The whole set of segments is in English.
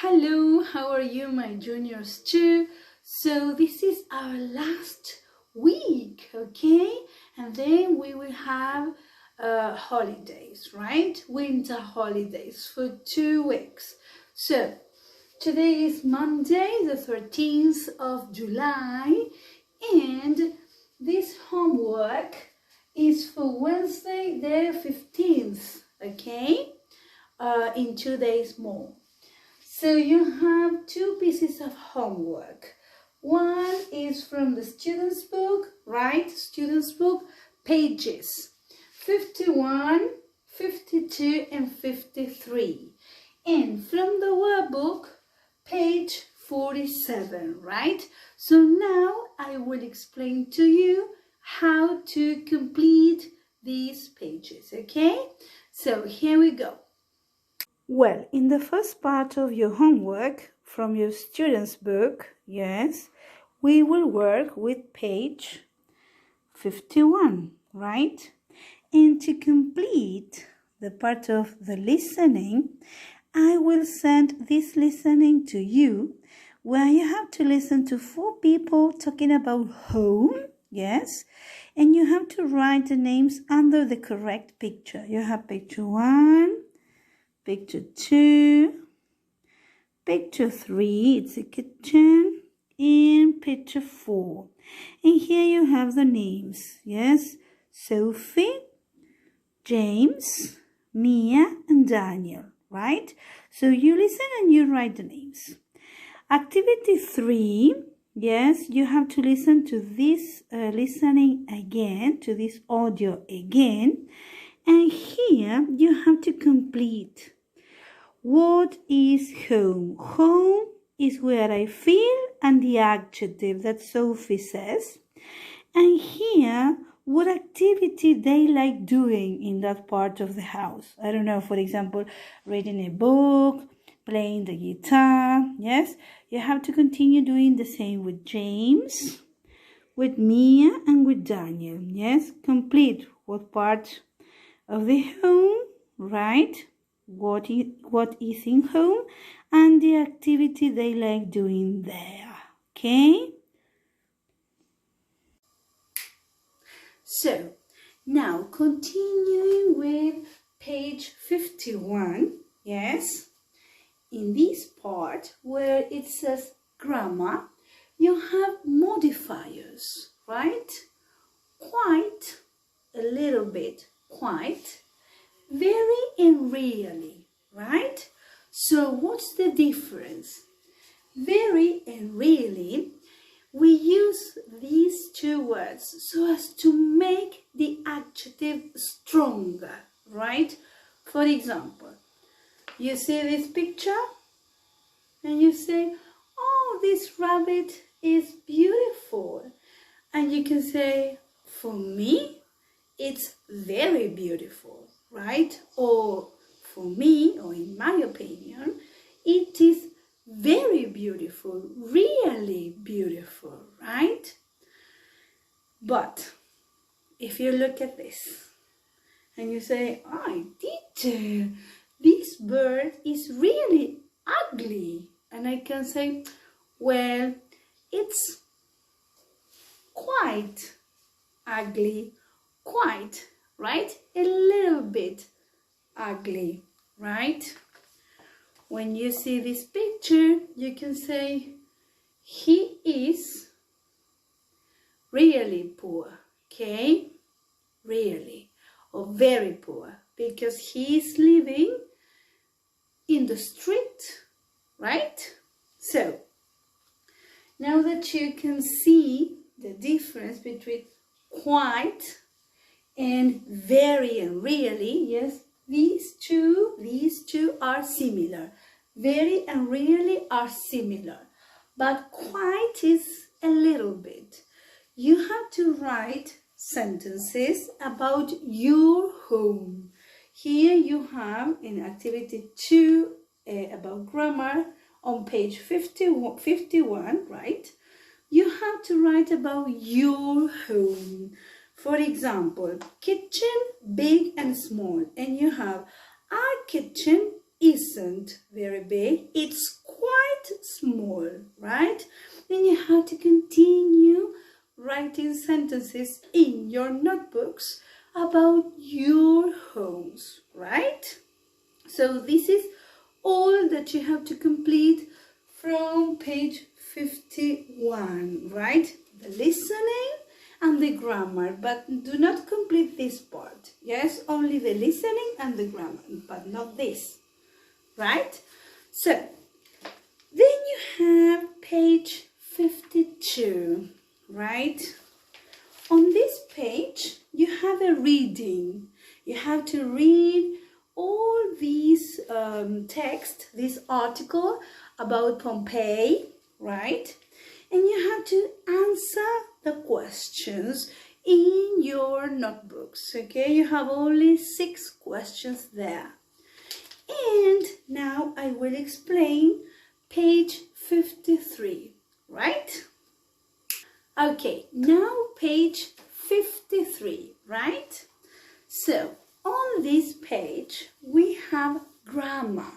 Hello, how are you, my juniors too? So this is our last week, okay? And then we will have holidays, right? Winter holidays for 2 weeks. So today is Monday, the 13th of July, and this homework is for Wednesday, the 15th, okay? In 2 days more. So you have 2 pieces of homework. One is from the student's book, right? Student's book, pages 51, 52, and 53. And from the workbook, page 47, right? So now I will explain to you how to complete these pages, okay? So here we go. Well, in the first part of your homework from your student's book, yes, we will work with page 51, right? And to complete the part of the listening, I will send this listening to you, where you have to listen to 4 people talking about home, yes, and you have to write the names under the correct picture. You have picture 1, picture 2, picture 3, it's a kitchen, and picture 4. And here you have the names, yes, Sophie, James, Mia, and Daniel, right? So you listen and you write the names. Activity 3, yes, you have to listen to this listening again, to this audio again. And here you have to complete. What is home? Home is where I feel and the adjective that Sophie says. And here, what activity they like doing in that part of the house. I don't know, for example, reading a book, playing the guitar. Yes, you have to continue doing the same with James, with Mia, and with Daniel. Yes, complete what part of the home, right? What is in home and the activity they like doing there, okay? So, now continuing with page 51, yes? In this part where it says grammar, you have modifiers, right? Quite, a little bit, quite, very and really, right? So what's the difference? Very and really, we use these 2 words so as to make the adjective stronger, right? For example, you see this picture and you say, oh, this rabbit is beautiful. And you can say, for me, it's very beautiful, right? Or for me, or in my opinion, it is very beautiful, really beautiful, right? But if you look at this and you say, oh, teacher, this bird is really ugly. And I can say, well, it's quite ugly, quite, right? A little bit ugly, right? When you see this picture, you can say, he is really poor, okay? Really, or very poor, because he is living in the street, right? So, now that you can see the difference between quite and very and really, yes, these two are similar. Very and really are similar, but quite is a little bit. You have to write sentences about your home. Here you have in activity 2 about grammar on page 51, right? You have to write about your home. For example, kitchen, big and small. And you have our kitchen isn't very big, it's quite small, right? Then you have to continue writing sentences in your notebooks about your homes, right? So this is all that you have to complete from page 51, right? The listening and the grammar, but do not complete this part. Yes, only the listening and the grammar, but not this, right? So then you have page 52, right? On this page you have a reading. You have to read all these text, this article about Pompeii, right? And you have to answer the questions in your notebooks, okay? You have only 6 questions there. And now I will explain page 53, right? Okay, now page 53, right? So, on this page, we have grammar,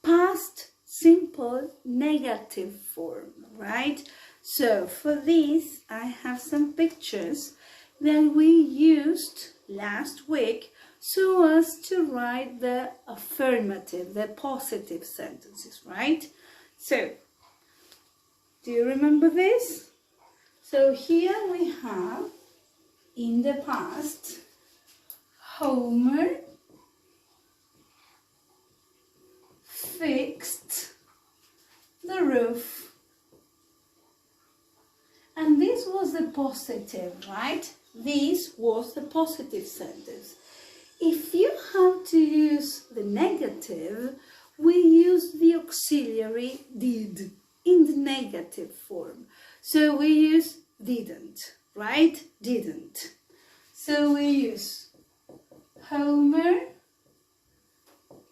past simple negative form, right? So, for this, I have some pictures that we used last week so as to write the affirmative, the positive sentences, right? So, do you remember this? So here we have, in the past, Homer fixed the roof. And this was the positive, right? This was the positive sentence. If you have to use the negative, we use the auxiliary did in the negative form. So we use didn't, right? Didn't. So we use Homer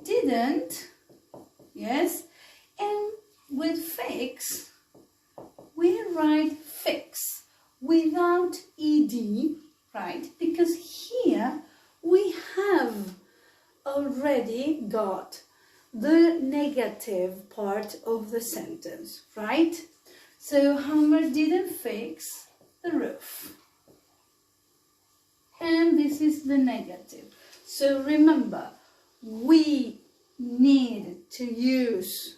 didn't, yes, and with fix, we write fix without ed, right? Because here we have already got the negative part of the sentence, right? So Homer didn't fix the roof. And this is the negative. So remember, we need to use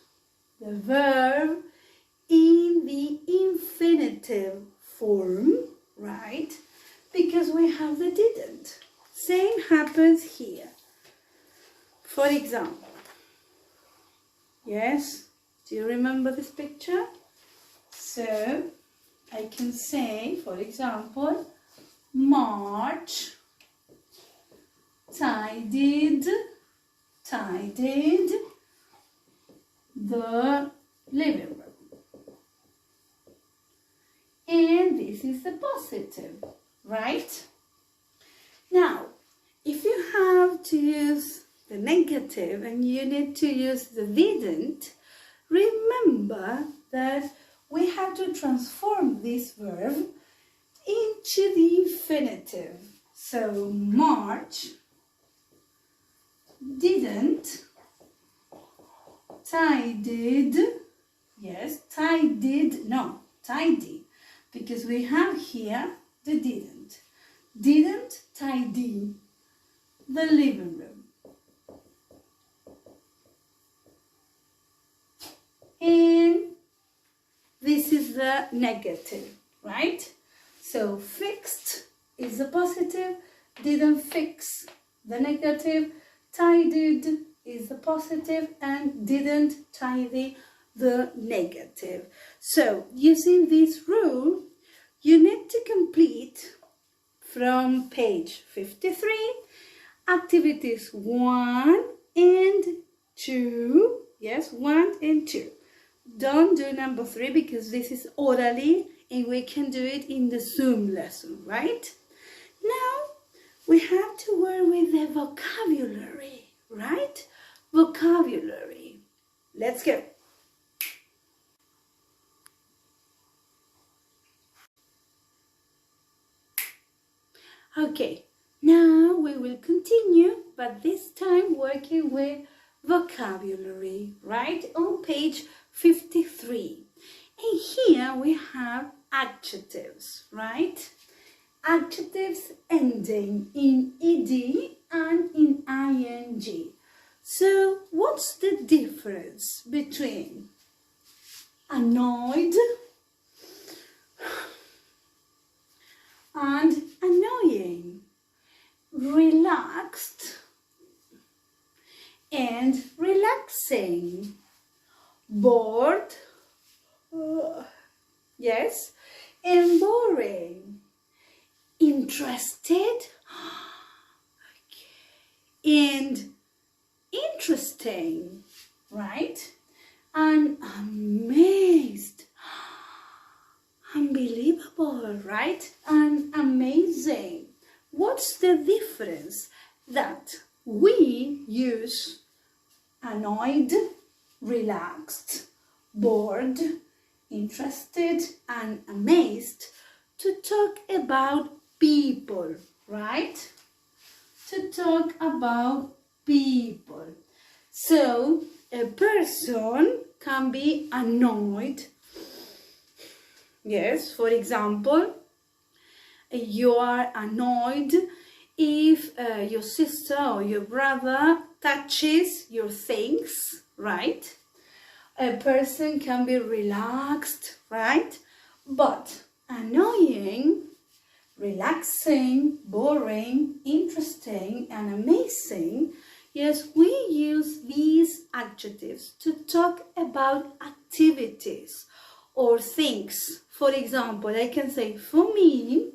the verb in the infinitive form, right? Because we have the didn't. Same happens here. For example, yes, do you remember this picture? So I can say, for example, March tidied the living room. And this is the positive, right? Now, if you have to use the negative and you need to use the didn't, remember that we have to transform this verb into the infinitive. So, March didn't tidied, yes, tidy, because we have here the didn't tidy the living room. And this is the negative, right? So fixed is the positive, didn't fix the negative, tidied is the positive, and didn't tidy the negative. So using this rule, you need to complete from page 53 activities 1 and 2. Yes, 1 and 2. Don't do number 3 because this is orally and we can do it in the Zoom lesson, right? Now we have to work with the vocabulary, right? Vocabulary. Let's go. Okay, now we will continue, but this time working with vocabulary, right? On page 53. And here we have adjectives, right? Adjectives ending in ed and in ing. So what's the difference between annoyed and annoying, relaxed and relaxing, bored, yes, and boring, interested, and interesting, right? And amazed, unbelievable, right? And amazing. What's the difference? That we use annoyed, relaxed, bored, interested, and amazed to talk about people, right? To talk about people. So a person can be annoyed. Yes, for example, you are annoyed if your sister or your brother touches your things, right? A person can be relaxed, right? But annoying, relaxing, boring, interesting, and amazing, yes, we use these adjectives to talk about activities or things. For example, I can say, for me,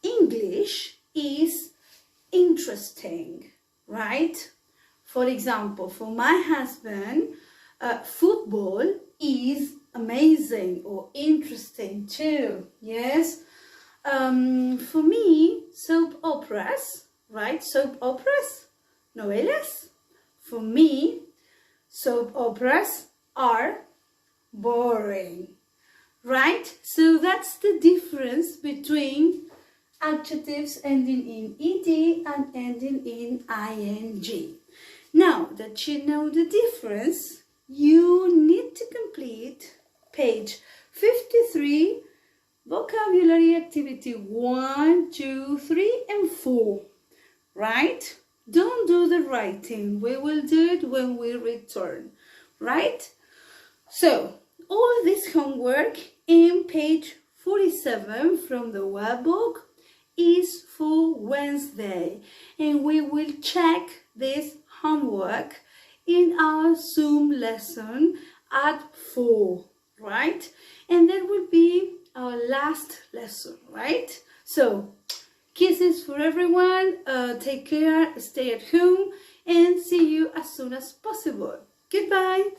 English is interesting, right? For example, for my husband, football is amazing or interesting too, yes? For me, soap operas, right? Soap operas, novelas. For me, soap operas are boring, right? So that's the difference between adjectives ending in ed and ending in ing. Now that you know the difference, you need to complete page 53, vocabulary activity 1, 2, 3, and 4, right? Don't do the writing. We will do it when we return, right? So, all this homework in page 47 from the workbook is for Wednesday, and we will check this homework in our Zoom lesson at 4, right? And that will be our last lesson, right? So, kisses for everyone, take care, stay at home, and see you as soon as possible. Goodbye!